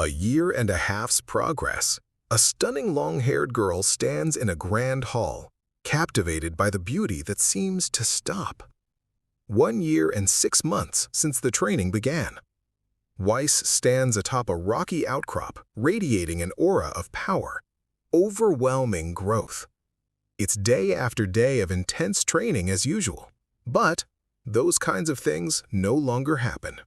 A year and a half's progress. A stunning long-haired girl stands in a grand hall, captivated by the beauty that seems to stop. 1 year and 6 months since the training began. Weiss stands atop a rocky outcrop, radiating an aura of power, overwhelming growth. It's day after day of intense training as usual, but those kinds of things no longer happen.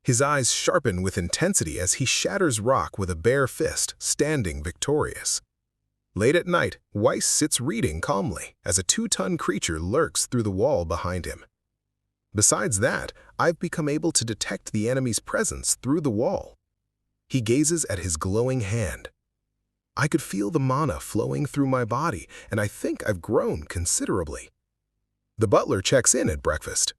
His eyes sharpen with intensity as he shatters rock with a bare fist, standing victorious. Late at night, Weiss sits reading calmly as a 2-ton creature lurks through the wall behind him. Besides that, I've become able to detect the enemy's presence through the wall. He gazes at his glowing hand. I could feel the mana flowing through my body, and I think I've grown considerably. The butler checks in at breakfast.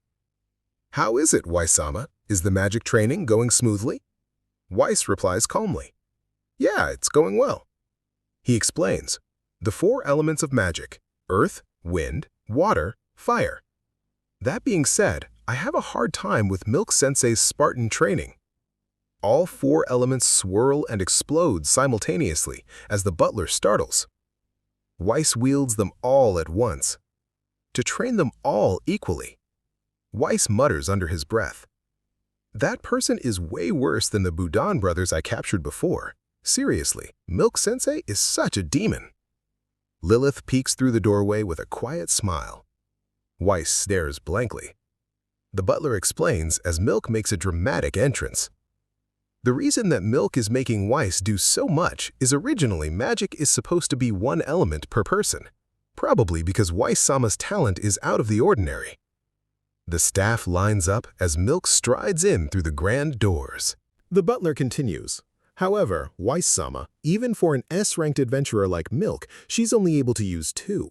"How is it, Weiss-sama? Is the magic training going smoothly?" Weiss replies calmly. "Yeah, it's going well." He explains, "The 4 elements of magic: earth, wind, water, fire. That being said, I have a hard time with Milk-sensei's Spartan training." All 4 elements swirl and explode simultaneously as the butler startles. Weiss wields them all at once. To train them all equally. Weiss mutters under his breath. That person is way worse than the Budan brothers I captured before. Seriously, Milk-sensei is such a demon. Lilith peeks through the doorway with a quiet smile. Weiss stares blankly. The butler explains as Milk makes a dramatic entrance. The reason that Milk is making Weiss do so much is originally magic is supposed to be 1 element per person, probably because Weiss-sama's talent is out of the ordinary. The staff lines up as Milk strides in through the grand doors. The butler continues. However, Weiss-sama, even for an S-ranked adventurer like Milk, she's only able to use 2.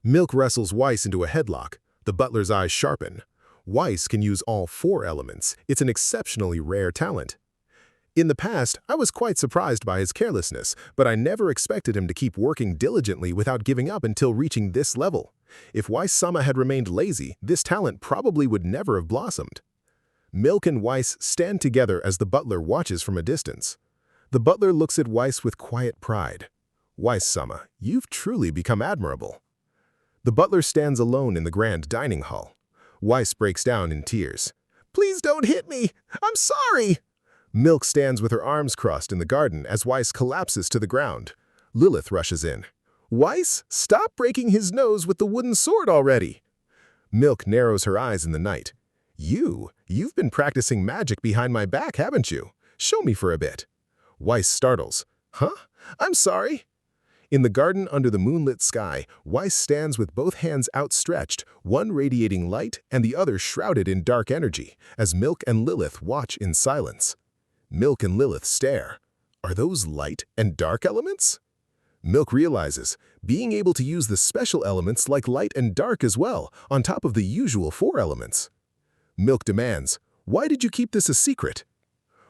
Milk wrestles Weiss into a headlock. The butler's eyes sharpen. Weiss can use all 4 elements. It's an exceptionally rare talent. In the past, I was quite surprised by his carelessness, but I never expected him to keep working diligently without giving up until reaching this level. If Weiss-sama had remained lazy, this talent probably would never have blossomed. Milk and Weiss stand together as the butler watches from a distance. The butler looks at Weiss with quiet pride. "Weiss-sama, you've truly become admirable." The butler stands alone in the grand dining hall. Weiss breaks down in tears. "Please don't hit me! I'm sorry!" Milk stands with her arms crossed in the garden as Weiss collapses to the ground. Lilith rushes in. "Weiss, stop breaking his nose with the wooden sword already!" Milk narrows her eyes in the night. You've been practicing magic behind my back, haven't you? Show me for a bit." Weiss startles. "Huh? I'm sorry." In the garden under the moonlit sky, Weiss stands with both hands outstretched, one radiating light and the other shrouded in dark energy, as Milk and Lilith watch in silence. Milk and Lilith stare. Are those light and dark elements? Milk realizes, being able to use the special elements like light and dark as well, on top of the usual 4 elements. Milk demands, "Why did you keep this a secret?"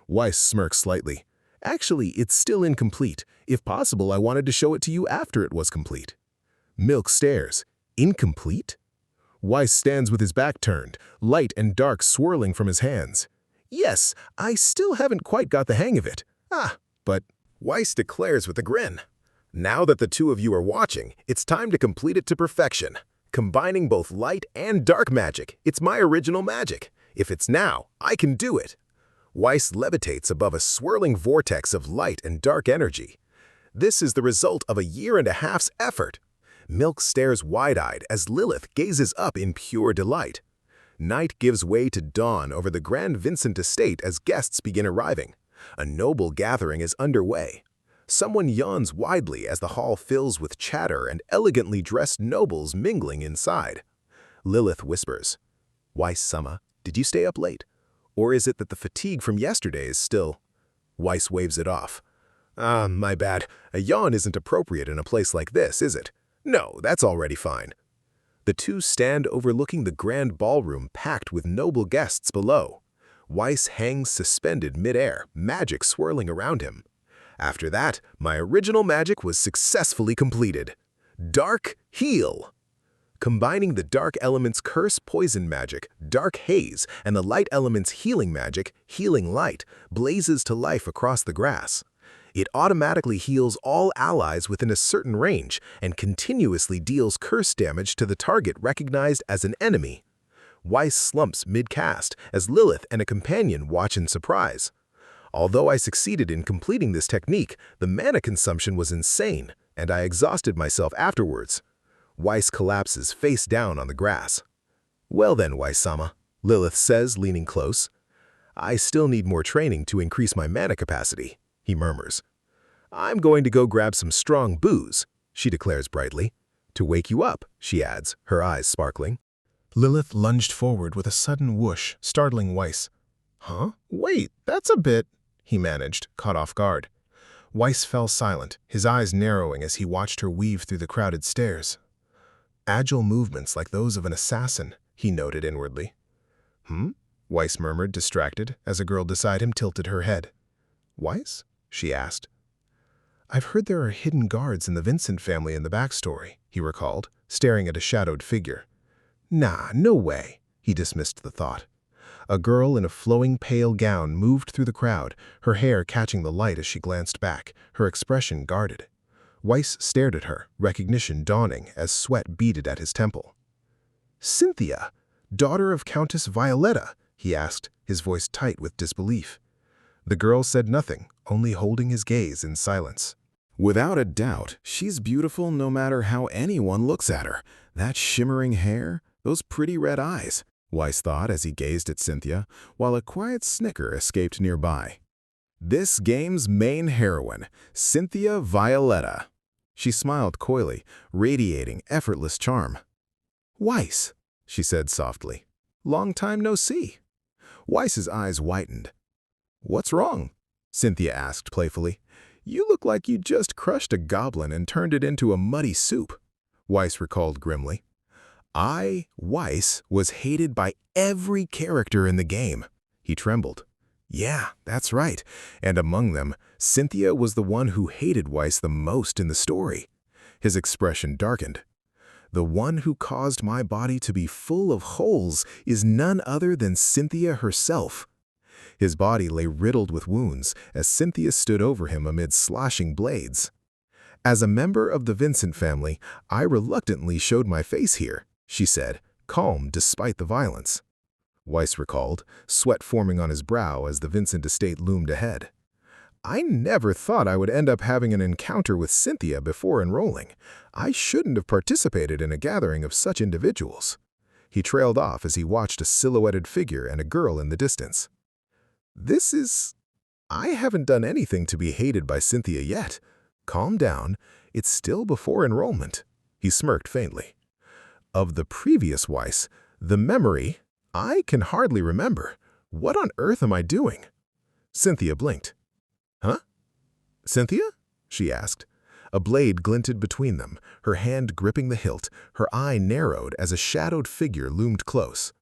Weiss smirks slightly. "Actually, it's still incomplete. If possible, I wanted to show it to you after it was complete." Milk stares. Incomplete? Weiss stands with his back turned, light and dark swirling from his hands. "Yes, I still haven't quite got the hang of it. But," Weiss declares with a grin, "now that the 2 of you are watching, it's time to complete it to perfection. Combining both light and dark magic, it's my original magic. If it's now, I can do it." Weiss levitates above a swirling vortex of light and dark energy. This is the result of a year and a half's effort. Milk stares wide-eyed as Lilith gazes up in pure delight. Night gives way to dawn over the Grand Vincent estate as guests begin arriving. A noble gathering is underway. Someone yawns widely as the hall fills with chatter and elegantly dressed nobles mingling inside. Lilith whispers, "Weiss-sama, did you stay up late? Or is it that the fatigue from yesterday is still—" Weiss waves it off. My bad. A yawn isn't appropriate in a place like this, is it? No, that's already fine." The 2 stand overlooking the grand ballroom packed with noble guests below. Weiss hangs suspended mid-air, magic swirling around him. After that, my original magic was successfully completed. Dark Heal. combining the dark element's curse poison magic, dark haze, and the light element's healing magic, healing light, blazes to life across the grass. It automatically heals all allies within a certain range and continuously deals curse damage to the target recognized as an enemy. Weiss slumps mid-cast as Lilith and a companion watch in surprise. Although I succeeded in completing this technique, the mana consumption was insane, and I exhausted myself afterwards. Weiss collapses face down on the grass. "Well then, Weiss-sama," Lilith says, leaning close. "I still need more training to increase my mana capacity," he murmurs. "I'm going to go grab some strong booze," she declares brightly. "To wake you up," she adds, her eyes sparkling. Lilith lunged forward with a sudden whoosh, startling Weiss. "Huh? Wait, that's a bit," he managed, caught off guard. Weiss fell silent, his eyes narrowing as he watched her weave through the crowded stairs. Agile movements like those of an assassin, he noted inwardly. Weiss murmured, distracted, as a girl beside him tilted her head. "Weiss?" she asked. "I've heard there are hidden guards in the Vincent family in the backstory," he recalled, staring at a shadowed figure. "Nah, no way," he dismissed the thought. A girl in a flowing pale gown moved through the crowd, her hair catching the light as she glanced back, her expression guarded. Weiss stared at her, recognition dawning as sweat beaded at his temple. "Cynthia, daughter of Countess Violetta?" he asked, his voice tight with disbelief. The girl said nothing, only holding his gaze in silence. "Without a doubt, she's beautiful no matter how anyone looks at her. That shimmering hair, those pretty red eyes," Weiss thought as he gazed at Cynthia, while a quiet snicker escaped nearby. "This game's main heroine, Cynthia Violetta." She smiled coyly, radiating effortless charm. "Weiss," she said softly. "Long time no see." Weiss's eyes whitened. "What's wrong?" Cynthia asked playfully. "You look like you just crushed a goblin and turned it into a muddy soup," Weiss recalled grimly. Weiss, was hated by every character in the game." He trembled. "Yeah, that's right. And among them, Cynthia was the one who hated Weiss the most in the story." His expression darkened. "The one who caused my body to be full of holes is none other than Cynthia herself." His body lay riddled with wounds as Cynthia stood over him amid slashing blades. "As a member of the Vincent family, I reluctantly showed my face here," she said, calm despite the violence. Weiss recalled, sweat forming on his brow as the Vincent estate loomed ahead. "I never thought I would end up having an encounter with Cynthia before enrolling. I shouldn't have participated in a gathering of such individuals." He trailed off as he watched a silhouetted figure and a girl in the distance. I haven't done anything to be hated by Cynthia yet. Calm down, it's still before enrollment." He smirked faintly. "Of the previous Weiss, the memory, I can hardly remember. What on earth am I doing?" Cynthia blinked. "Huh? Cynthia?" she asked. A blade glinted between them, her hand gripping the hilt, her eye narrowed as a shadowed figure loomed close.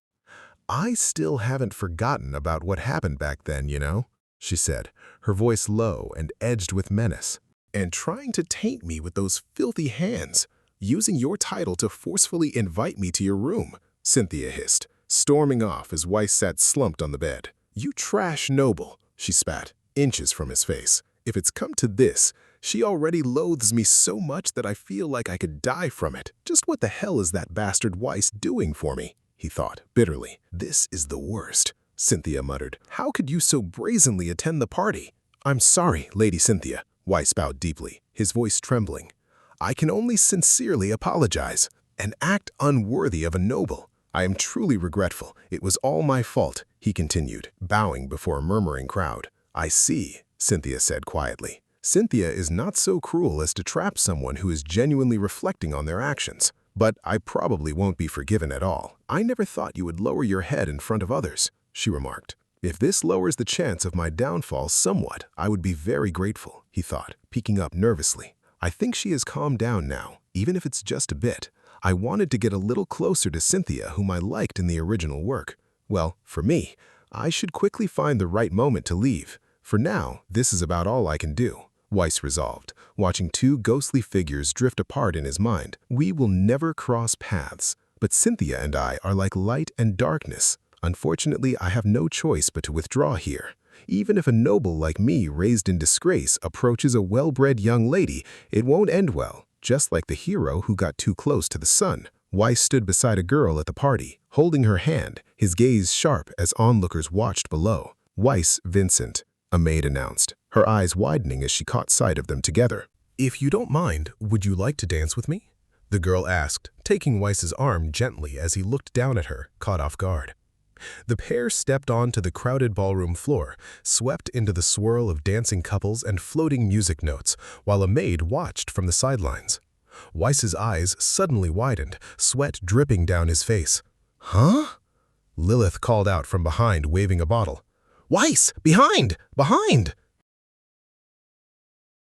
"I still haven't forgotten about what happened back then, you know," she said, her voice low and edged with menace. "And trying to taint me with those filthy hands, using your title to forcefully invite me to your room," Cynthia hissed, storming off as Weiss sat slumped on the bed. "You trash noble," she spat, inches from his face. "If it's come to this, she already loathes me so much that I feel like I could die from it. Just what the hell is that bastard Weiss doing for me?" he thought, bitterly. "This is the worst," Cynthia muttered. "How could you so brazenly attend the party?" "I'm sorry, Lady Cynthia," Weiss bowed deeply, his voice trembling. "I can only sincerely apologize. An act unworthy of a noble. I am truly regretful. It was all my fault," he continued, bowing before a murmuring crowd. "I see," Cynthia said quietly. "Cynthia is not so cruel as to trap someone who is genuinely reflecting on their actions. But I probably won't be forgiven at all. I never thought you would lower your head in front of others," she remarked. "If this lowers the chance of my downfall somewhat, I would be very grateful," he thought, peeking up nervously. "I think she has calmed down now, even if it's just a bit. I wanted to get a little closer to Cynthia, whom I liked in the original work. Well, for me, I should quickly find the right moment to leave. For now, this is about all I can do." Weiss resolved, watching two ghostly figures drift apart in his mind. We will never cross paths, but Cynthia and I are like light and darkness. Unfortunately, I have no choice but to withdraw here. Even if a noble like me, raised in disgrace, approaches a well-bred young lady, it won't end well, just like the hero who got too close to the sun. Weiss stood beside a girl at the party, holding her hand, his gaze sharp as onlookers watched below. Weiss Vincent, a maid announced, her eyes widening as she caught sight of them together. "If you don't mind, would you like to dance with me?" the girl asked, taking Weiss's arm gently as he looked down at her, caught off guard. The pair stepped onto the crowded ballroom floor, swept into the swirl of dancing couples and floating music notes, while a maid watched from the sidelines. Weiss's eyes suddenly widened, sweat dripping down his face. "Huh?" Lilith called out from behind, waving a bottle. "Weiss! Behind! Behind!"